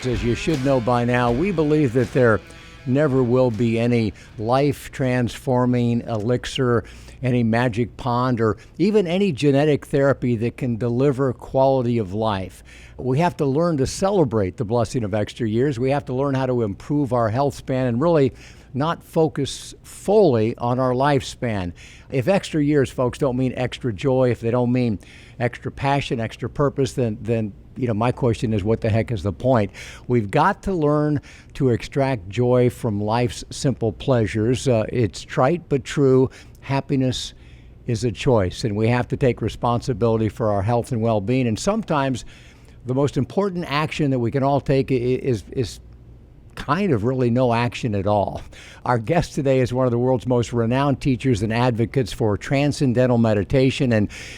folks, as you should know by now, we believe that there never will be any life-transforming elixir, any magic pond, or even any genetic therapy that can deliver quality of life. We have to learn to celebrate the blessing of extra years. We have to learn how to improve our health span and really not focus fully on our lifespan. If extra years, folks, don't mean extra joy, if they don't mean extra passion, extra purpose, then my question is, what the heck is the point? We've got to learn to extract joy from life's simple pleasures. It's trite but true. Happiness is a choice, and we have to take responsibility for our health and well-being. And sometimes the most important action that we can all take is kind of really no action at all. Our guest today is one of the world's most renowned teachers and advocates for Transcendental Meditation.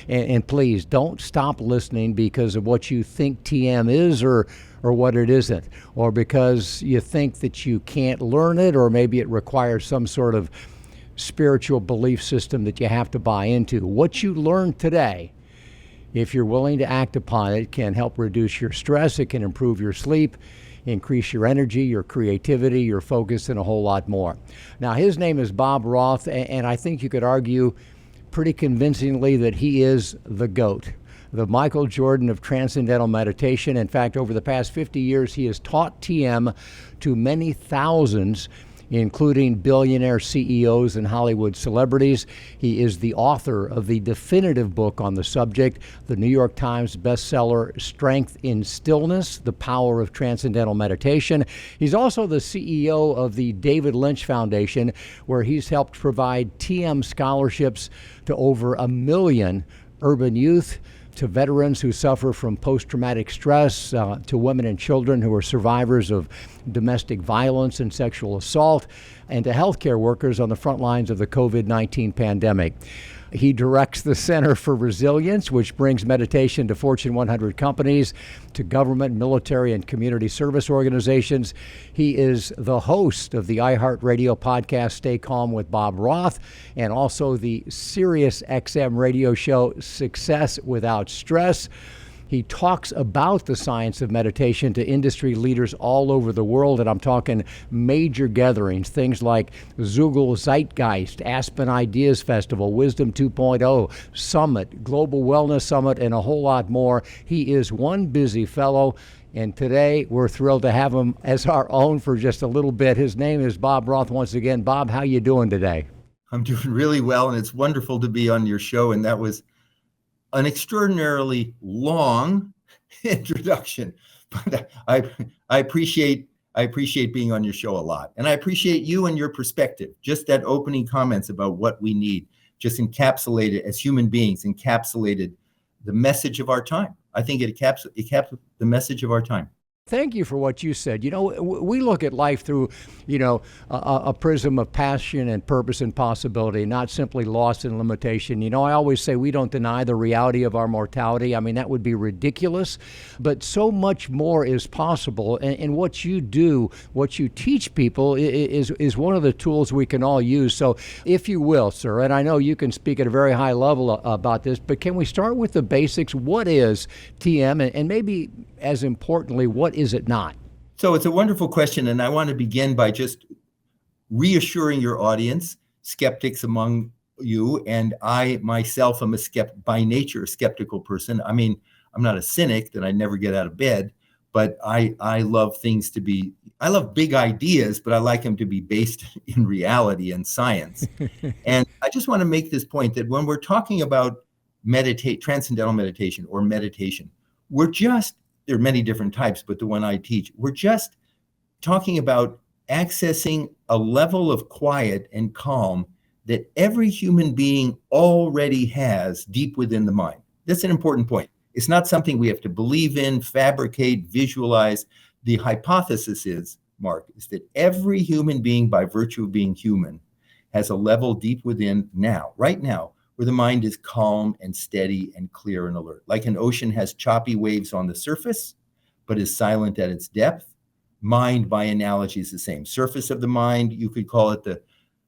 And please don't stop listening because of what you think TM is or what it isn't, or because you think that you can't learn it, or maybe it requires some sort of spiritual belief system that you have to buy into. What you learn today, if you're willing to act upon it, can help reduce your stress. It can improve your sleep, increase your energy, your creativity, your focus, and a whole lot more. Now, his name is Bob Roth, and I think you could argue pretty convincingly that he is the GOAT, the Michael Jordan of Transcendental Meditation. In fact, over the past 50 years, he has taught TM to many thousands, including billionaire CEOs and Hollywood celebrities. He is the author of the definitive book on the subject, the New York Times bestseller, Strength in Stillness, The Power of Transcendental Meditation. He's also the CEO of the David Lynch Foundation, where he's helped provide TM scholarships to over 1 million urban youth, to veterans who suffer from post-traumatic stress, to women and children who are survivors of domestic violence and sexual assault, and to healthcare workers on the front lines of the COVID-19 pandemic. He directs the Center for Resilience, which brings meditation to Fortune 100 companies, to government, military, and community service organizations. He is the host of the iHeartRadio podcast, Stay Calm with Bob Roth, and also the Sirius XM radio show, Success Without Stress. He talks about the science of meditation to industry leaders all over the world, and I'm talking major gatherings, things like Zugel Zeitgeist, Aspen Ideas Festival, Wisdom 2.0, Summit, Global Wellness Summit, and a whole lot more. He is one busy fellow, and today we're thrilled to have him as our own for just a little bit. His name is Bob Roth once again. Bob, how you doing today? I'm doing really well, and it's wonderful to be on your show, and that was an extraordinarily long introduction, but I appreciate being on your show a lot. And I appreciate you and your perspective, just that opening comments about what we need, just encapsulated as human beings, encapsulated the message of our time. I think it encapsulated the message of our time. Thank you for what you said. We look at life through, a prism of passion and purpose and possibility, not simply loss and limitation. I always say we don't deny the reality of our mortality. I mean, that would be ridiculous, but so much more is possible. And what you do, what you teach people is one of the tools we can all use. So if you will, sir, and I know you can speak at a very high level about this, but can we start with the basics? What is TM? And maybe as importantly, what is it not? So it's a wonderful question, and I want to begin by just reassuring your audience, skeptics among you, and I myself am by nature a skeptical person. I mean, I'm not a cynic that I never get out of bed, but I love I love big ideas, but I like them to be based in reality and science. And I just want to make this point that when we're talking about transcendental meditation or meditation, there are many different types, but the one I teach, we're just talking about accessing a level of quiet and calm that every human being already has deep within the mind. That's an important point. It's not something we have to believe in, fabricate, visualize. The hypothesis is, Mark, is that every human being, by virtue of being human, has a level deep within right now, where the mind is calm and steady and clear and alert. Like an ocean has choppy waves on the surface, but is silent at its depth. Mind, by analogy, is the same. Surface of the mind, you could call it the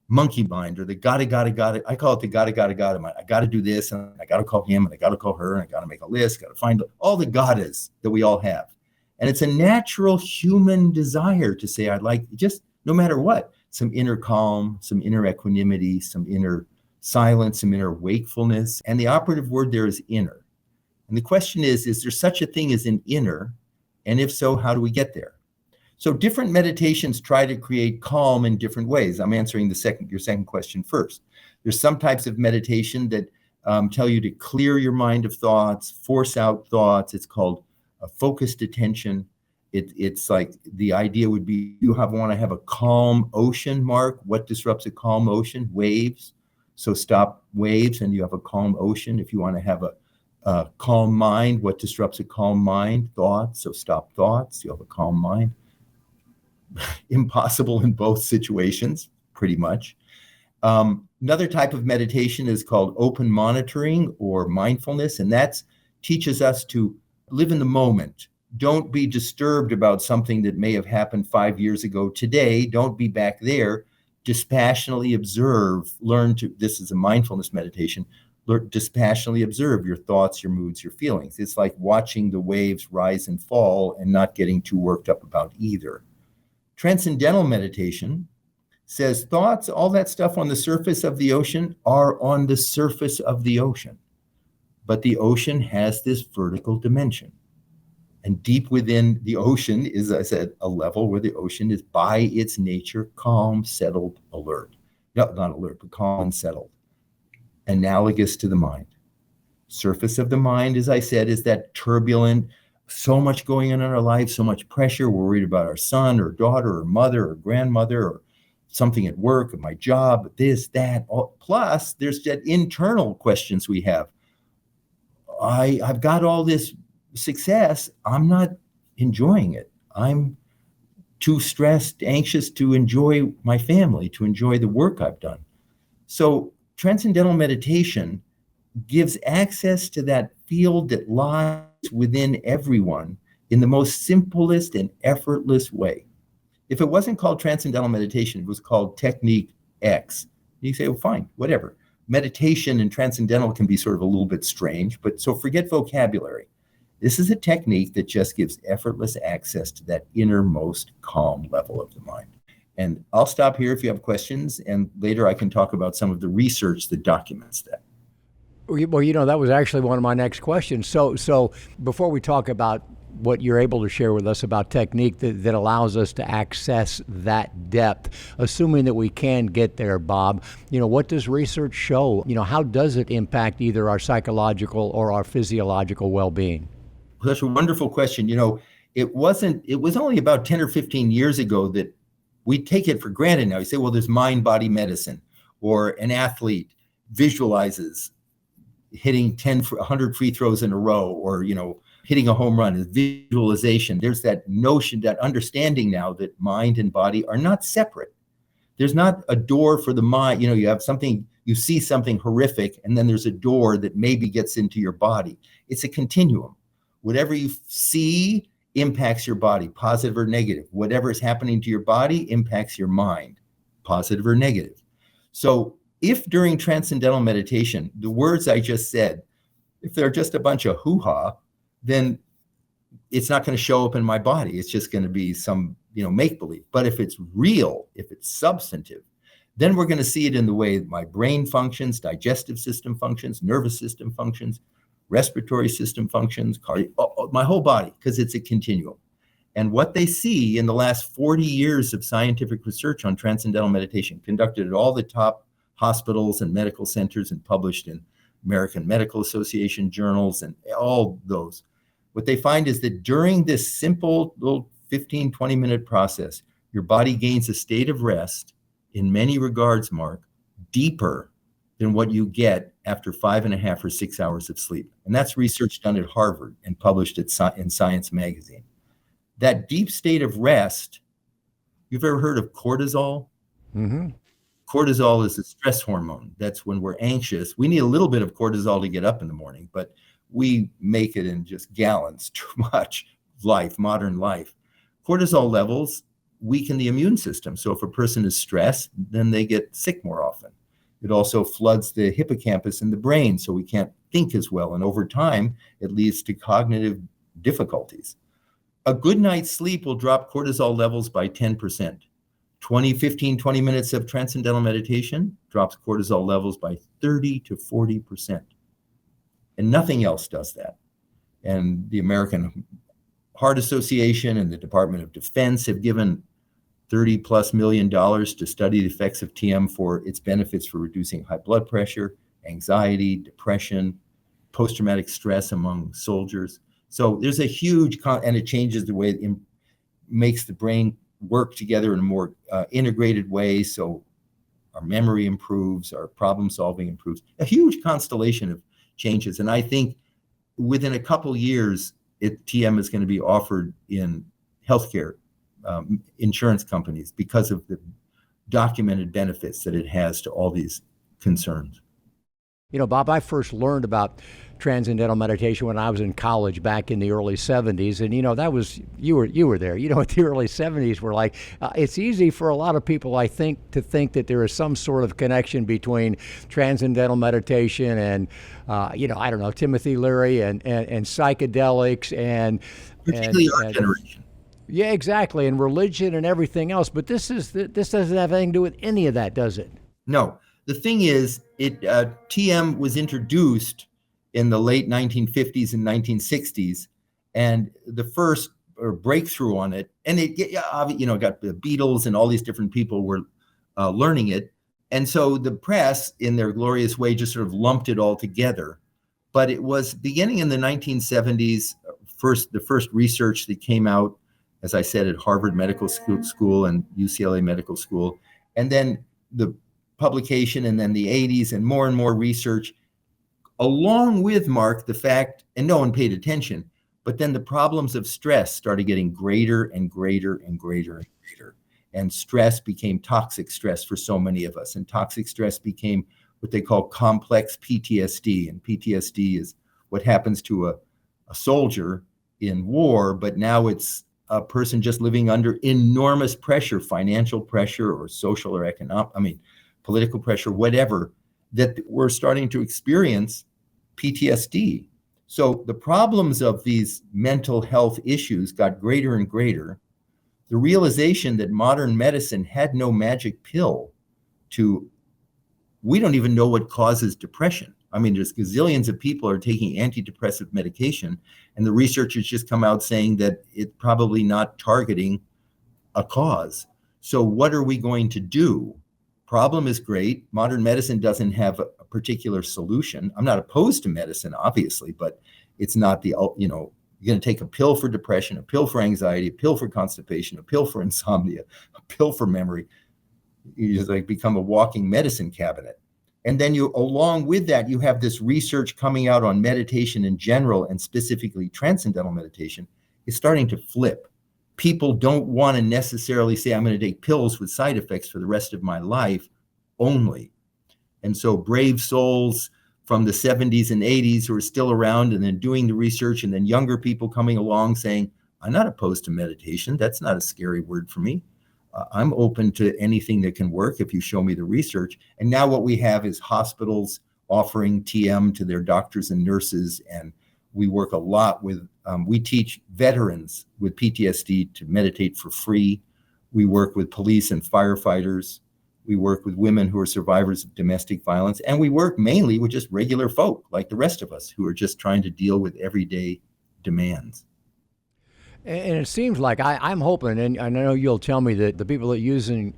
monkey mind or the gotta. I call it the gotta mind. I gotta do this, and I gotta call him, and I gotta call her, and I gotta make a list, gotta find all the gottas that we all have. And it's a natural human desire to say, I'd like, just no matter what, some inner calm, some inner equanimity, some inner silence, some inner wakefulness. And the operative word there is inner. And the question is there such a thing as an inner? And if so, how do we get there? So different meditations try to create calm in different ways. I'm answering your second question first. There's some types of meditation that tell you to clear your mind of thoughts, force out thoughts. It's called a focused attention. It's like the idea would be you want to have a calm ocean, Mark. What disrupts a calm ocean? Waves. So stop waves and you have a calm ocean. If you want to have a calm mind, what disrupts a calm mind? Thoughts. So stop thoughts. You have a calm mind. Impossible in both situations, pretty much. Another type of meditation is called open monitoring or mindfulness, and that teaches us to live in the moment. Don't be disturbed about something that may have happened 5 years ago today. Don't be back there. Dispassionately observe. This is a mindfulness meditation. Dispassionately observe your thoughts, your moods, your feelings. It's like watching the waves rise and fall and not getting too worked up about either. Transcendental meditation says thoughts, all that stuff on the surface of the ocean are on the surface of the ocean. But the ocean has this vertical dimension. And deep within the ocean is, I said, a level where the ocean is by its nature calm, settled, alert. No, not alert, but calm and settled. Analogous to the mind. Surface of the mind, as I said, is that turbulent, so much going on in our life, so much pressure. We're worried about our son or daughter or mother or grandmother or something at work or my job, this, that. Plus, there's that internal questions we have. I've got all this success. I'm not enjoying it. I'm too stressed, anxious to enjoy my family, to enjoy the work I've done. So transcendental meditation gives access to that field that lies within everyone in the most simplest and effortless way. If it wasn't called transcendental meditation, it was called technique X. You say, well, fine, whatever. Meditation and transcendental can be sort of a little bit strange, but so forget vocabulary. This is a technique that just gives effortless access to that innermost calm level of the mind. And I'll stop here if you have questions, and later I can talk about some of the research that documents that. Well, that was actually one of my next questions. So before we talk about what you're able to share with us about technique that allows us to access that depth, assuming that we can get there, Bob, what does research show? How does it impact either our psychological or our physiological well-being? Well, that's a wonderful question. It was only about 10 or 15 years ago that we take it for granted now. You say, well, there's mind-body medicine, or an athlete visualizes hitting 100 free throws in a row, or, hitting a home run is visualization. There's that notion, that understanding now that mind and body are not separate. There's not a door for the mind. You have something, you see something horrific, and then there's a door that maybe gets into your body. It's a continuum. Whatever you see impacts your body, positive or negative. Whatever is happening to your body impacts your mind, positive or negative. So if during transcendental meditation, the words I just said, if they're just a bunch of hoo-ha, then it's not going to show up in my body. It's just going to be some, make-believe. But if it's real, if it's substantive, then we're going to see it in the way that my brain functions, digestive system functions, nervous system functions, respiratory system functions, my whole body, because it's a continuum. And what they see in the last 40 years of scientific research on transcendental meditation, conducted at all the top hospitals and medical centers and published in American Medical Association journals and all those, what they find is that during this simple little 15, 20-minute process, your body gains a state of rest, in many regards, Mark, deeper than what you get after 5.5 or 6 hours of sleep. And that's research done at Harvard and published in Science magazine. That deep state of rest, you've ever heard of cortisol? Mm-hmm. Cortisol is a stress hormone. That's when we're anxious. We need a little bit of cortisol to get up in the morning, but we make it in just gallons, too much modern life. Cortisol levels weaken the immune system. So if a person is stressed, then they get sick more often. It also floods the hippocampus in the brain, so we can't think as well. And over time, it leads to cognitive difficulties. A good night's sleep will drop cortisol levels by 10%. 20 minutes of transcendental meditation drops cortisol levels by 30 to 40%. And nothing else does that. And the American Heart Association and the Department of Defense have given $30+ million to study the effects of TM for its benefits for reducing high blood pressure, anxiety, depression, post-traumatic stress among soldiers. So there's a huge, and it changes the way it makes the brain work together in a more integrated way. So our memory improves, our problem solving improves, a huge constellation of changes. And I think within a couple years, TM is going to be offered in healthcare insurance companies because of the documented benefits that it has to all these concerns. You know, Bob, I first learned about transcendental meditation when I was in college back in the early 70s. And, you know, that was, you were there. You know, what the early 70s were like. It's easy for a lot of people, I think, to think that there is some sort of connection between transcendental meditation and, you know, I don't know, Timothy Leary and psychedelics and particularly our generation. Yeah, exactly. And religion and everything else. But this doesn't have anything to do with any of that, does it? No. The thing is, TM was introduced in the late 1950s and 1960s, and the first breakthrough on it, and it got the Beatles and all these different people were learning it, and so the press, in their glorious way, just sort of lumped it all together. But it was beginning in the 1970s, the first research that came out, as I said, at Harvard Medical School and UCLA Medical School, and then the publication, and then the 80s, and more research, along with, Mark, the fact, and no one paid attention, but then the problems of stress started getting greater and greater and greater and greater. And stress became toxic stress for so many of us. And toxic stress became what they call complex PTSD. And PTSD is what happens to a soldier in war, but now it's a person just living under enormous pressure, financial pressure or social or economic, political pressure, whatever, that we're starting to experience PTSD. So the problems of these mental health issues got greater and greater. The realization that modern medicine had no magic pill we don't even know what causes depression. There's gazillions of people are taking antidepressive medication, and the research has just come out saying that it's probably not targeting a cause. So what are we going to do? Problem is great. Modern medicine doesn't have a particular solution. I'm not opposed to medicine, obviously, but it's not you're going to take a pill for depression, a pill for anxiety, a pill for constipation, a pill for insomnia, a pill for memory. You just become a walking medicine cabinet. And then along with that, you have this research coming out on meditation in general, and specifically transcendental meditation is starting to flip. People don't want to necessarily say, I'm going to take pills with side effects for the rest of my life only. And so brave souls from the 70s and 80s who are still around and then doing the research, and then younger people coming along saying, I'm not opposed to meditation. That's not a scary word for me. I'm open to anything that can work if you show me the research. And now what we have is hospitals offering TM to their doctors and nurses. And we work a lot with, we teach veterans with PTSD to meditate for free. We work with police and firefighters. We work with women who are survivors of domestic violence. And we work mainly with just regular folk like the rest of us who are just trying to deal with everyday demands. And it seems like I'm hoping, and I know you'll tell me that the people that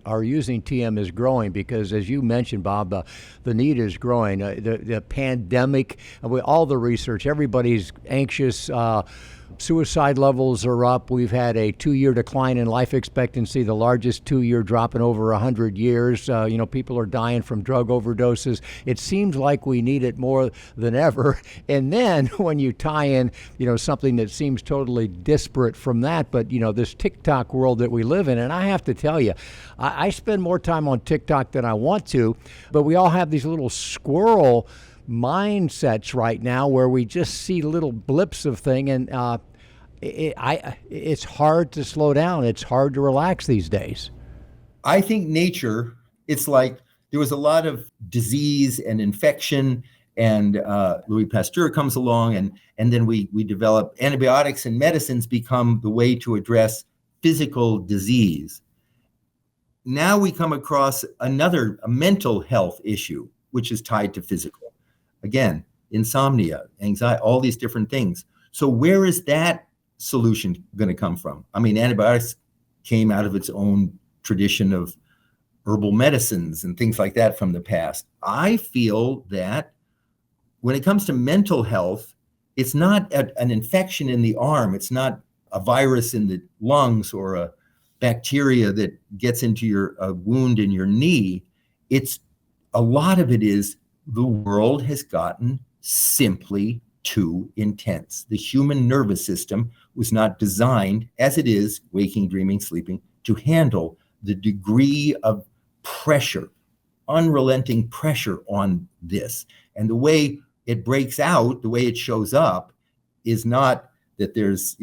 are using TM is growing, because as you mentioned, Bob, the need is growing. The pandemic, all the research, everybody's anxious. Suicide levels are up. We've had a 2-year decline in life expectancy, the largest 2-year drop in over 100 years. People are dying from drug overdoses. It seems like we need it more than ever. And then when you tie in, something that seems totally disparate from that, but, this TikTok world that we live in, and I have to tell you, I spend more time on TikTok than I want to, but we all have these little squirrel mindsets right now where we just see little blips of thing, and it's hard to slow down. It's hard to relax these days. I think nature, it's like there was a lot of disease and infection And Louis Pasteur comes along, and then we develop antibiotics, and medicines become the way to address physical disease. Now we come across a mental health issue, which is tied to physical. Again, insomnia, anxiety, all these different things. So where is that solution going to come from? I mean, antibiotics came out of its own tradition of herbal medicines and things like that from the past. I feel that when it comes to mental health, it's not an infection in the arm. It's not a virus in the lungs or a bacteria that gets into a wound in your knee. It's a lot of it is the world has gotten simply too intense. The human nervous system was not designed, as it is, waking, dreaming, sleeping, to handle the degree of pressure, unrelenting pressure on this. And the way it breaks out, the way it shows up, is not that there's,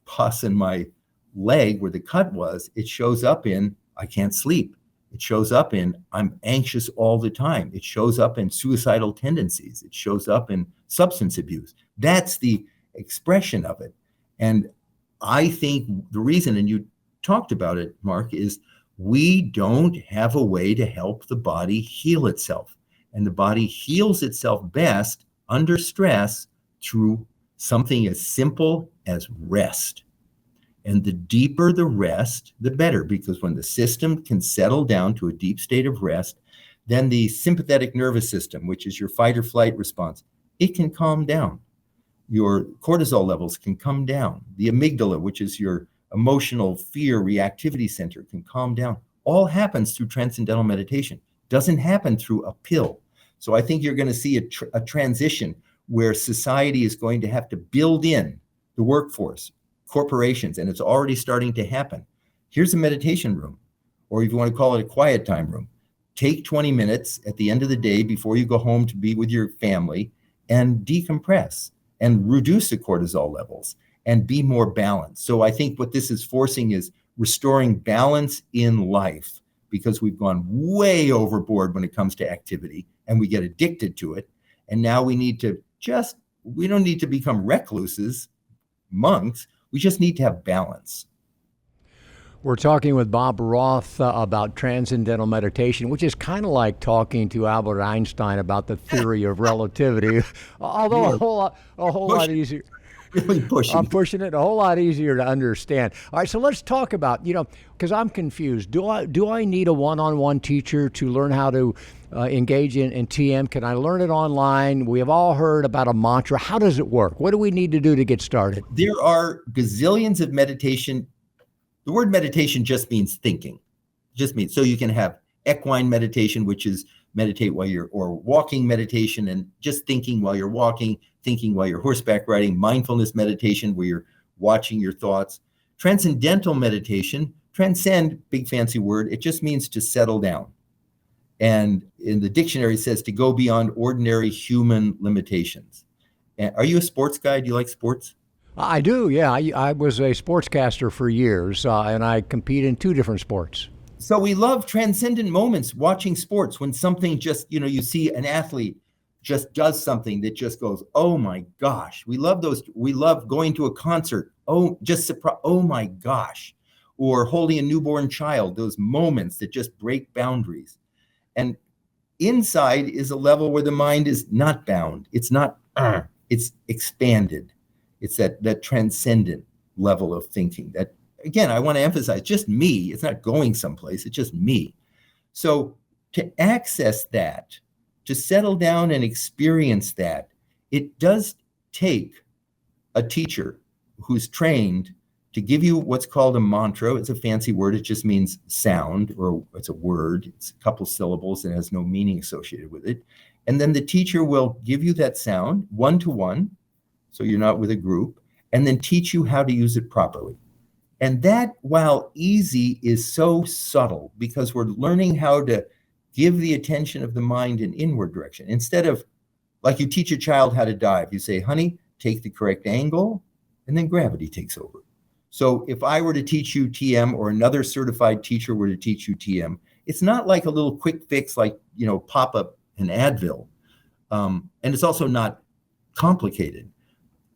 pus in my leg where the cut was. It shows up in, I can't sleep. It shows up in, I'm anxious all the time. It shows up in suicidal tendencies. It shows up in substance abuse. That's the expression of it. And I think the reason, and you talked about it, Mark, is we don't have a way to help the body heal itself. And the body heals itself best under stress through something as simple as rest. And the deeper the rest, the better, because when the system can settle down to a deep state of rest, then the sympathetic nervous system, which is your fight or flight response, it can calm down. Your cortisol levels can come down. The amygdala, which is your emotional fear reactivity center, can calm down. All happens through transcendental meditation. Doesn't happen through a pill. So I think you're going to see a transition where society is going to have to build in the workforce, corporations, and it's already starting to happen. Here's a meditation room, or if you want to call it a quiet time room. Take 20 minutes at the end of the day before you go home to be with your family and decompress and reduce the cortisol levels and be more balanced. So I think what this is forcing is restoring balance in life, because we've gone way overboard when it comes to activity and we get addicted to it. And now we don't need to become recluses, monks. We just need to have balance. We're talking with Bob Roth about transcendental meditation, which is kind of like talking to Albert Einstein about the theory of relativity, although a whole lot easier. Really pushing. I'm pushing it a whole lot easier to understand. All right, so let's talk about, because I'm confused. Do I need a one-on-one teacher to learn how to engage in TM? Can I learn it online? We have all heard about a mantra. How does it work? What do we need to do to get started? There are gazillions of meditation. The word meditation just means thinking. So you can have equine meditation, which is meditate or walking meditation and just thinking while you're walking, thinking while you're horseback riding, mindfulness meditation where you're watching your thoughts. Transcendental meditation, transcend, big fancy word, it just means to settle down. And in the dictionary it says to go beyond ordinary human limitations. And are you a sports guy? Do you like sports? I do, yeah. I was a sportscaster for years, and I compete in 2 different sports. So we love transcendent moments watching sports when something just, you see an athlete just does something that just goes, oh my gosh. We love those. We love going to a concert. Oh, just surprise. Oh my gosh. Or holding a newborn child, those moments that just break boundaries. And inside is a level where the mind is not bound. It's not, it's expanded. It's that transcendent level of thinking that, again, I want to emphasize, just me. It's not going someplace. It's just me. So to access that, to settle down and experience that, it does take a teacher who's trained to give you what's called a mantra. It's a fancy word. It just means sound, or it's a word. It's a couple syllables and has no meaning associated with it. And then the teacher will give you that sound one-to-one, so you're not with a group, and then teach you how to use it properly. And that, while easy, is so subtle because we're learning how to give the attention of the mind in inward direction. Instead of, like you teach a child how to dive, you say, honey, take the correct angle, and then gravity takes over. So if I were to teach you TM, or another certified teacher were to teach you TM, it's not like a little quick fix, like, pop up an Advil. And it's also not complicated.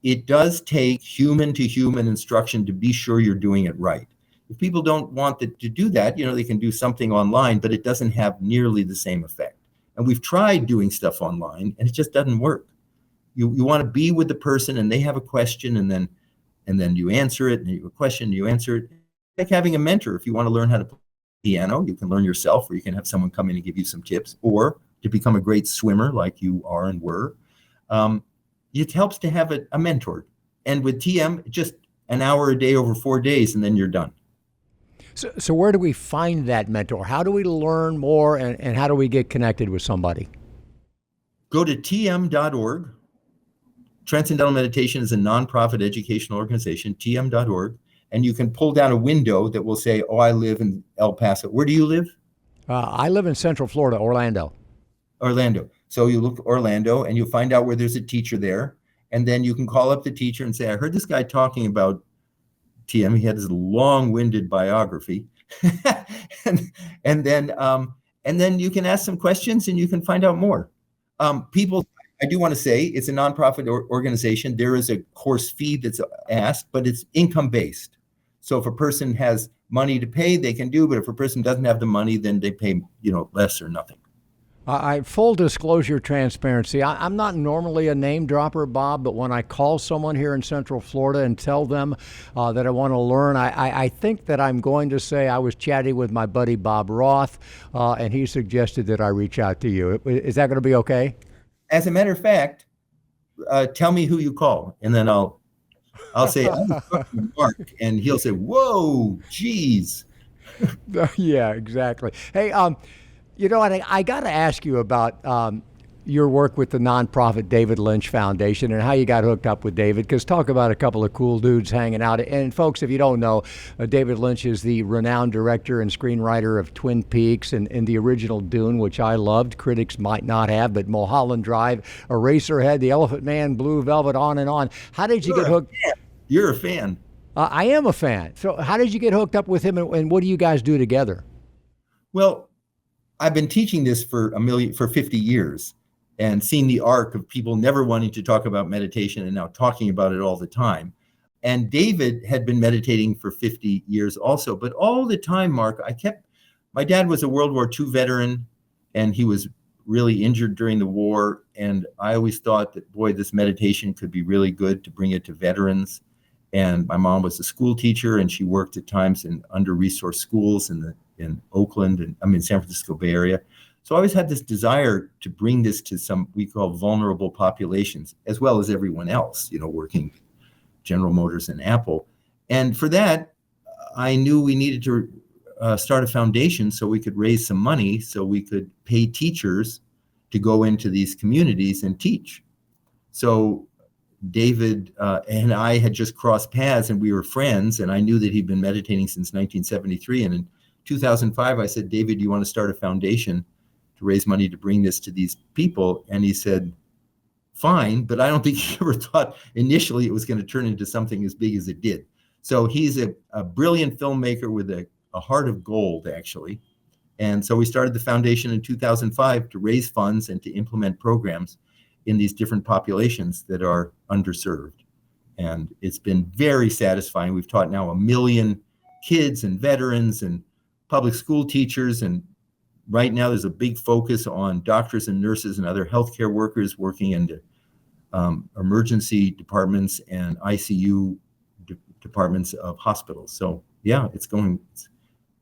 It does take human to human instruction to be sure you're doing it right. If people don't want to do that, they can do something online, but it doesn't have nearly the same effect. And we've tried doing stuff online, and it just doesn't work. You want to be with the person, and they have a question, and then you answer it, and you have a question, and you answer it. Like having a mentor. If you want to learn how to play piano, you can learn yourself, or you can have someone come in and give you some tips, or to become a great swimmer like you are and were. It helps to have a mentor. And with TM, just an hour a day over 4 days, and then you're done. So where do we find that mentor? How do we learn more, and how do we get connected with somebody? Go to tm.org. Transcendental Meditation is a nonprofit educational organization, tm.org. And you can pull down a window that will say, I live in El Paso. Where do you live? I live in Central Florida, Orlando. Orlando. So you look Orlando, and you'll find out where there's a teacher there. And then you can call up the teacher and say, I heard this guy talking about TM. He had this long-winded biography. and then you can ask some questions, and you can find out more. I do want to say it's a nonprofit organization. There is a course fee that's asked, but it's income-based. So if a person has money to pay, they can do, but if a person doesn't have the money, then they pay, less or nothing. Full disclosure, transparency. I'm not normally a name dropper, Bob, but when I call someone here in Central Florida and tell them that I want to learn, I think that I'm going to say I was chatting with my buddy Bob Roth, and he suggested that I reach out to you. Is that going to be okay? As a matter of fact, tell me who you call, and then I'll say, I'm talking to Mark, and he'll say, whoa, geez. Yeah, exactly. Hey, I got to ask you about your work with the nonprofit David Lynch Foundation and how you got hooked up with David, because talk about a couple of cool dudes hanging out. And folks, if you don't know, David Lynch is the renowned director and screenwriter of Twin Peaks and the original Dune, which I loved. Critics might not have, but Mulholland Drive, Eraserhead, The Elephant Man, Blue Velvet, on and on. How did you get hooked? You're a fan. I am a fan. So how did you get hooked up with him, and what do you guys do together? Well, I've been teaching this for 50 years and seen the arc of people never wanting to talk about meditation and now talking about it all the time. And David had been meditating for 50 years also, but all the time, Mark, my dad was a World War II veteran, and he was really injured during the war. And I always thought that, boy, this meditation could be really good to bring it to veterans. And my mom was a school teacher, and she worked at times in under-resourced schools in Oakland and San Francisco Bay Area. So I always had this desire to bring this to some we call vulnerable populations, as well as everyone else, working General Motors and Apple. And for that, I knew we needed to start a foundation so we could raise some money so we could pay teachers to go into these communities and teach. So David and I had just crossed paths, and we were friends, and I knew that he'd been meditating since 1973. And in 2005, I said, David, do you want to start a foundation to raise money to bring this to these people? And he said, fine, but I don't think he ever thought initially it was going to turn into something as big as it did. So he's a brilliant filmmaker with a heart of gold, actually. And so we started the foundation in 2005 to raise funds and to implement programs in these different populations that are underserved. And it's been very satisfying. We've taught now 1 million kids and veterans and public school teachers, and right now there's a big focus on doctors and nurses and other healthcare workers working in emergency departments and ICU departments of hospitals. So yeah, it's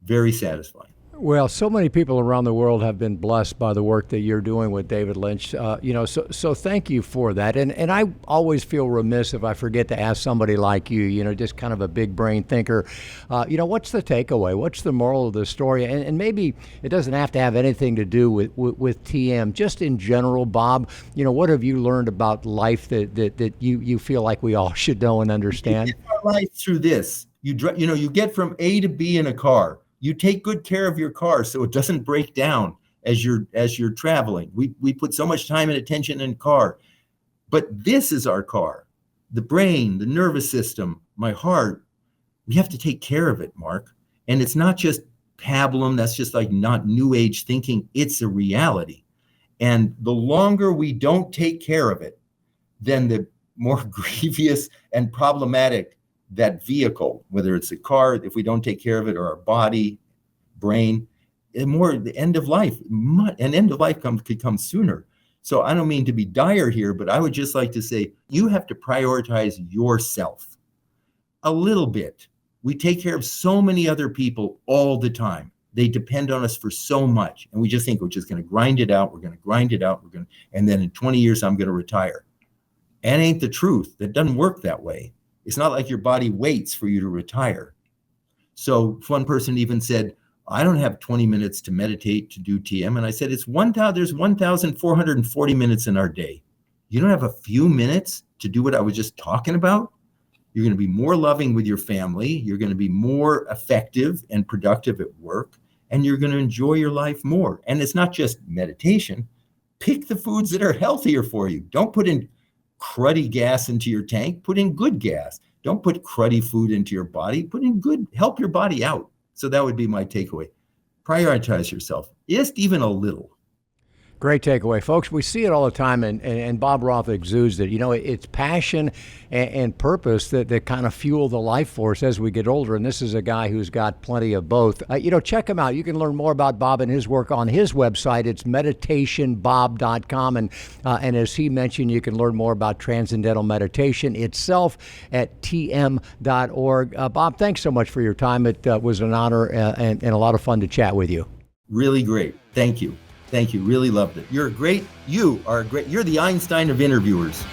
very satisfying. Well, so many people around the world have been blessed by the work that you're doing with David Lynch. So thank you for that. And I always feel remiss if I forget to ask somebody like you, just kind of a big brain thinker, what's the takeaway? What's the moral of the story? And maybe it doesn't have to have anything to do with TM. Just in general, Bob, what have you learned about life that you feel like we all should know and understand? You get our life through this. You get from A to B in a car. You take good care of your car so it doesn't break down as you're traveling. We put so much time and attention in car, but this is our car. The brain, the nervous system, my heart, we have to take care of it, Mark. And it's not just pablum. That's just like not new age thinking. It's a reality. And the longer we don't take care of it, then the more grievous and problematic that vehicle, whether it's a car, if we don't take care of it, or our body, brain, and more the end of life. An end of life could come sooner. So I don't mean to be dire here, but I would just like to say you have to prioritize yourself a little bit. We take care of so many other people all the time. They depend on us for so much. And we just think we're just going to grind it out. We're going to grind it out. And then in 20 years, I'm going to retire. And ain't the truth. That doesn't work that way. It's not like your body waits for you to retire. So one person even said, I don't have 20 minutes to meditate, to do TM. And I said, there's 1,440 minutes in our day. You don't have a few minutes to do what I was just talking about? You're going to be more loving with your family. You're going to be more effective and productive at work. And you're going to enjoy your life more. And it's not just meditation. Pick the foods that are healthier for you. Don't put in cruddy gas into your tank. Put in good gas. Don't put cruddy food into your body. Put in good, help your body out. So that would be my takeaway. Prioritize yourself, just even a little. Great takeaway, folks. We see it all the time, and Bob Roth exudes it. You know, it's passion and purpose that kind of fuel the life force as we get older, and this is a guy who's got plenty of both. Check him out. You can learn more about Bob and his work on his website. It's meditationbob.com, and as he mentioned, you can learn more about Transcendental Meditation itself at tm.org. Bob, thanks so much for your time. It was an honor and a lot of fun to chat with you. Really great. Thank you. Thank you. Really loved it. You're the Einstein of interviewers.